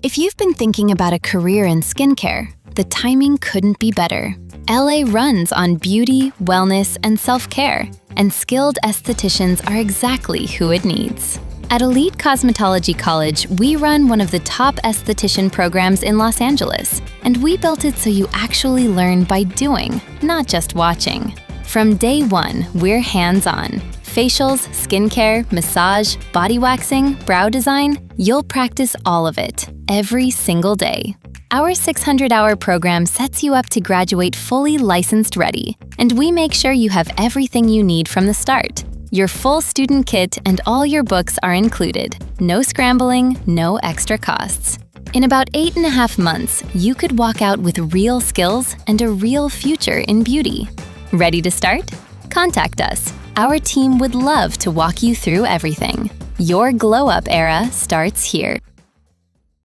If you've been thinking about a career in skincare, the timing couldn't be better. LA runs on beauty, wellness, and self-care, and skilled estheticians are exactly who it needs. At Elite Cosmetology College, we run one of the top esthetician programs in Los Angeles, and we built it so you actually learn by doing, not just watching. From day one, we're hands-on. Facials, skincare, massage, body waxing, brow design, you'll practice all of it, every single day. Our 600-hour program sets you up to graduate fully licensed ready, and we make sure you have everything you need from the start. Your full student kit and all your books are included. No scrambling, no extra costs. In about 8.5 months, you could walk out with real skills and a real future in beauty. Ready to start? Contact us. Our team would love to walk you through everything. Your glow-up era starts here.